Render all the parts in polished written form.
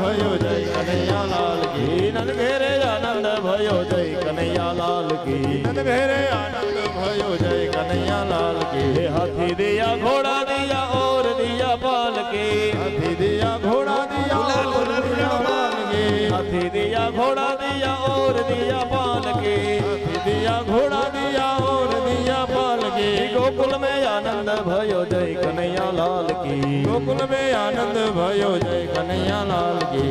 भयो जय कन्हैया लाल की। नंद घेरे आनंद भयो जय कन्हैया लाल की। नंद घेरे आनंद भयो जय कन्हैया लाल की। हाथी दिया घोड़ा दिया और दिया पाल के। हाथी दिया घोड़ा दिया और दिया पाल के। हाथी दिया घोड़ा दिया और दिया पाल के। हाथी दिया घोड़ा दिया और दिया पाल के। गोकुल में आनंद भयो जय कन्हैया लाल की। गोकुल में आनंद भयो जय कन्हैया लाल की।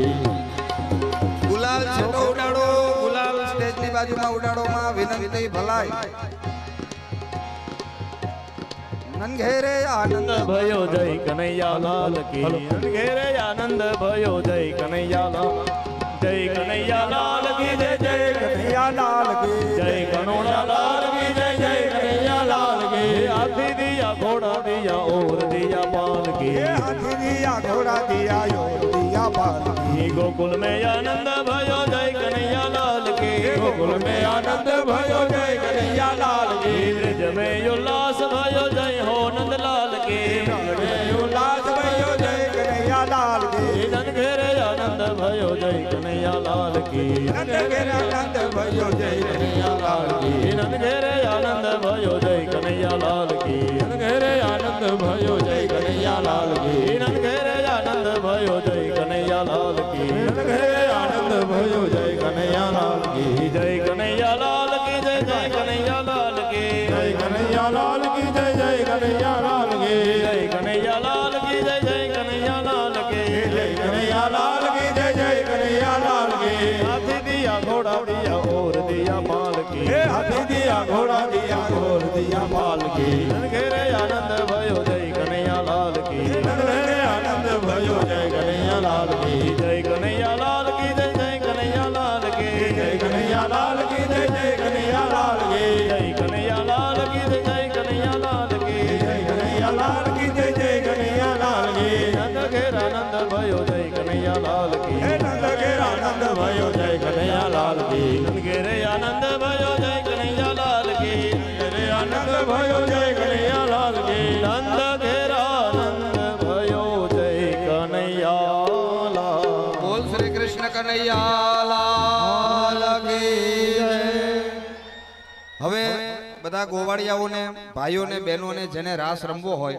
गुलाल छटो उडाड़ो, गुलाल स्टेज ની બાજુમાં ઉડાડો માં વિનંતી ભલાઈ। નંઘેરે આનંદ भयो जय कन्हैया लाल की। नंघेरे आनंद भयो जय कन्हैया लाल। जय कन्हैया लाल की जय जय कन्हैया लाल की। जय कन्हैया लाल की जय जय कन्हैया लाल की। हाथी दिया घोड़ा दिया और दिया पाल की। હાથી દિયા ઘોડા દિયા और दिया पाल की। गोकुल में आनंद भयो जय कन्हैया लाल की। गोकुल में आनंद भयो जय कन्हैया लाल की। ब्रज में उल्लास भयो जय हो नंद लाल की। ब्रज में उल्लास भयो जय कन्हैया लाल की। नंद घेरे आनंद भयो जय कन्हैया लाल की। નંદ ઘેરે આનંદ भयो जय कन्हैया लाल की। नंद घेरे आनंद भयो जय कन्हैया लाल की। नंद घेरे आनंद भयो जय कन्हैया लाल की। नंद घेरे आनंद भयो जय कन्हैया लाल की। नंद घेरे आनंद भयो जय कन्हैया लाल की। जय कन्हैया लाल की जय जय कन्हैया लाल की। जय कन्हैया लाल की जय जय कन्हैया लाल की। जय कन्हैया लाल की जय जय कन्हैया लाल की। जय कन्हैया लाल की जय जय कन्हैया लाल की। हाथी दिया घोड़ा दिया और दिया पाल की। हाथी दिया घोड़ा दिया और दिया पाल की। घेरे आनंद भयो जय कन्हैया लाल की। घेरे आनंद भयो जय कन्हैया लाल की। जय कन्हैया लाल की जय जय कन्हैया लाल की। जय कन्हैया लाल की जय जय कन्हैया लाल की। जय कन्हैया लाल की जय जय कन्हैया लाल की। जय कन्हैया लाल की जय जय कन्हैया लाल की। नंद घेरा आनंद भयो जय कन्हैया लाल की। नंद घेरा आनंद भयो जय कन्हैया लाल की। नंद घेरे आनंद भयो जय कन्हैया लाल की। घेरे आनंद भयो जय कन्हैया लाल की। नंद घेरा आनंद भयो जय कन्हैया लाल। બોલ શ્રી કૃષ્ણ કનૈયા લાલ કી જય। હવે બધા ગોવાળિયાઓને ભાઈઓને બહેનોને જેને રાસ રમવો હોય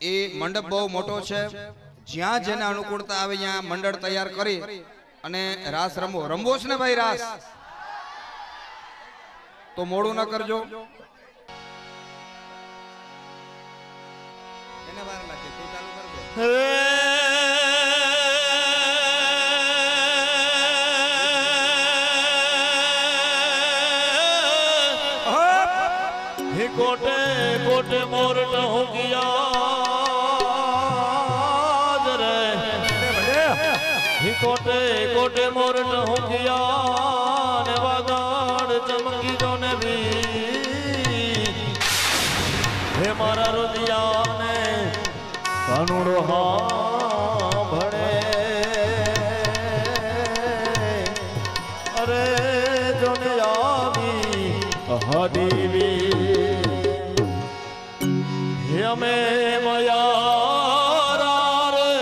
એ મંડપ બહુ મોટો છે। જ્યાં જેને અનુકૂળતા આવે ત્યાં મંડળ તૈયાર કરી અને રાસ રમવો। રમવો છે ને ભાઈ રાસ? તો મોડું ન કરજો। એને વાર લાગે તું ચાલુ કર દે। कोटे कोटे मोर हो गया रे। कोटे कोटे मोर हो गया ने वागाड़ चमकी जो ने भी। हे मारा रुदिया ने कानूड़ो हाँ भड़े। अरे जो ने आवी हदीवी हमें मयारा रे।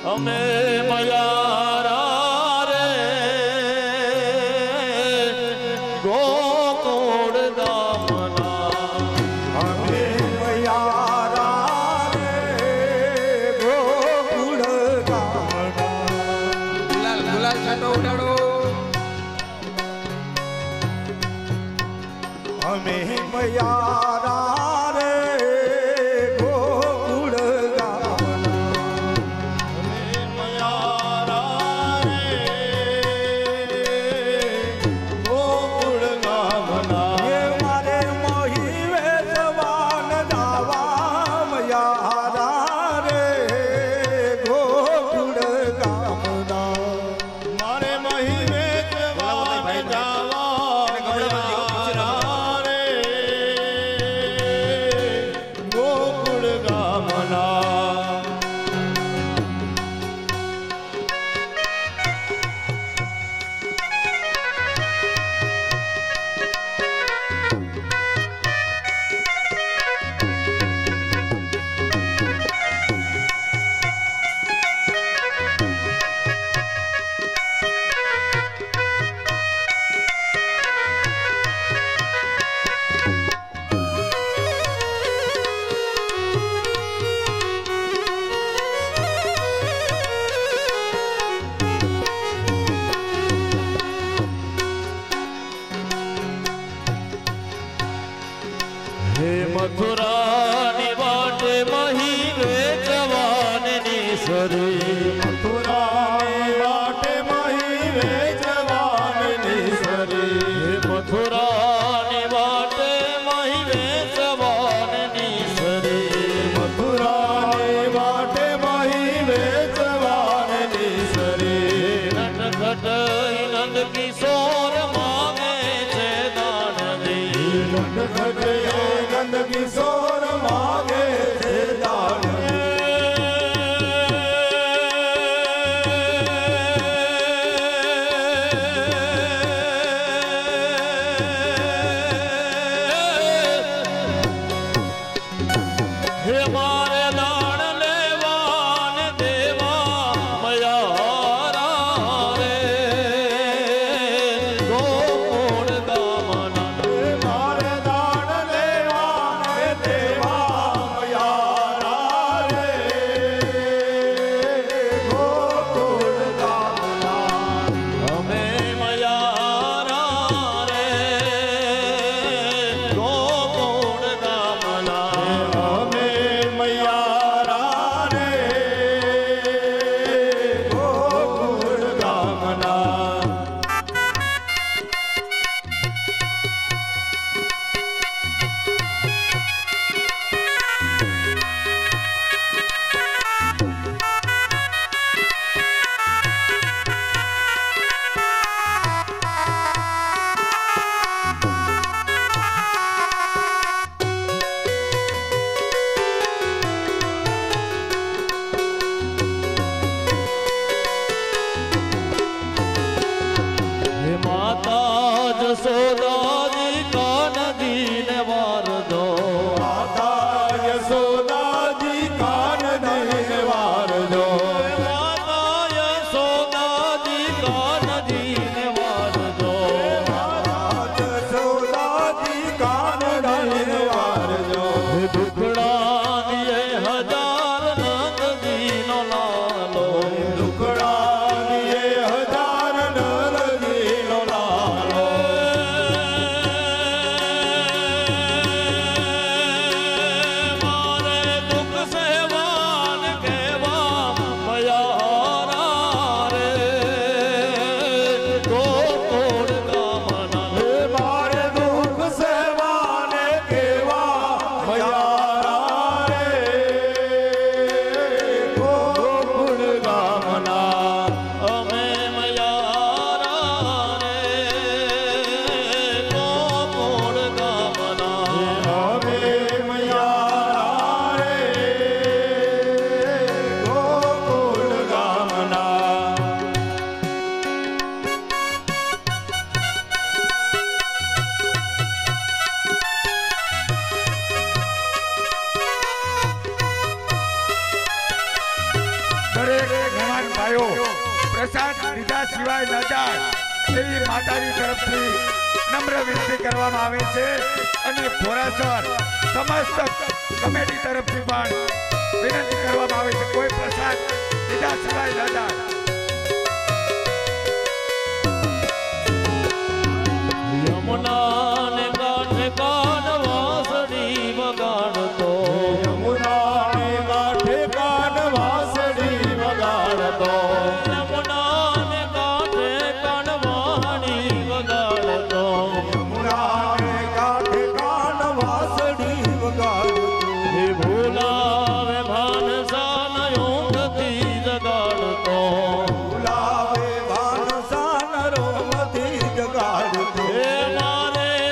हमें मयारा रे। गोकुल दामना। हमें मयारा रे गोकुल दामना। गुलाल गुलाल छटो उडाड़ो। हमें मयारा रे गोकुल दामना। हमें मयारा સરી મથુરાની વાટે મહી વેચવાની સરી મથુરાની વાટે મહી વેચવાની સરી મથુરાની વાટે મહી વેચવાની સરી નટખટ નંદ કિશોર માગે છે દાનજી નટખટ નંદ કિશોર માગે છે દાનજી યશોદાજી કાનજી ને વાર દો માતા યશોદાજી કાનજી ને વાર દો માતા યશોદાજી કાનજી ને વાર દો માતા યશોદાજી કાનજી ને વાર દો દુખડા દિયે હજાર નંદજી નો લાલો દુખડા દિયે હજાર નંદજી નો લાલો પ્રસાદ લીધા સિવાય ન જાય એવી માતાજી તરફથી નમ્ર વિનંતી કરવામાં આવે છે અને ભોરાસર સમસ્ત કમિટી તરફથી પણ વિનંતી કરવામાં આવે છે કોઈ પ્રસાદ લીધા સિવાય ન જાય યમુના ને કાંઠે કાન વાસળી વગાડતો યમુના ને કાંઠે કાન વાસળી વગાડતો મારે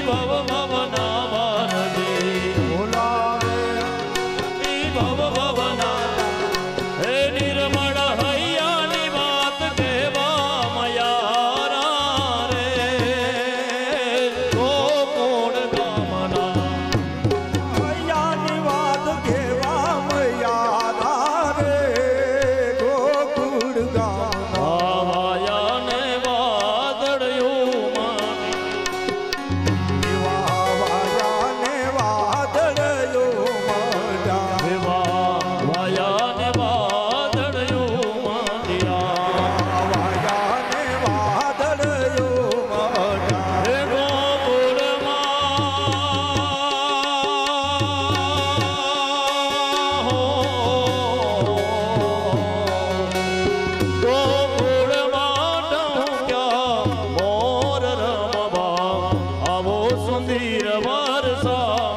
ભવ ભવના વારજી બોલાવે ઈ ભવ ભવના હે નિર્મળ હૈયાની વાત કહેવા મયારા રે ગોકુળ ગામના હૈયાની વાત કહેવા યાદા રે ગોકુળ ગામના આવાયા ને વાદળિયું વાયા ને વાદળયો મડા વાયા ને વાદળિયું માંડ્યા વાયા ને વાદળયો મડા હે ગોકુળમાં ઢંક્યા મોર રમવા આવો સુંદર વરસા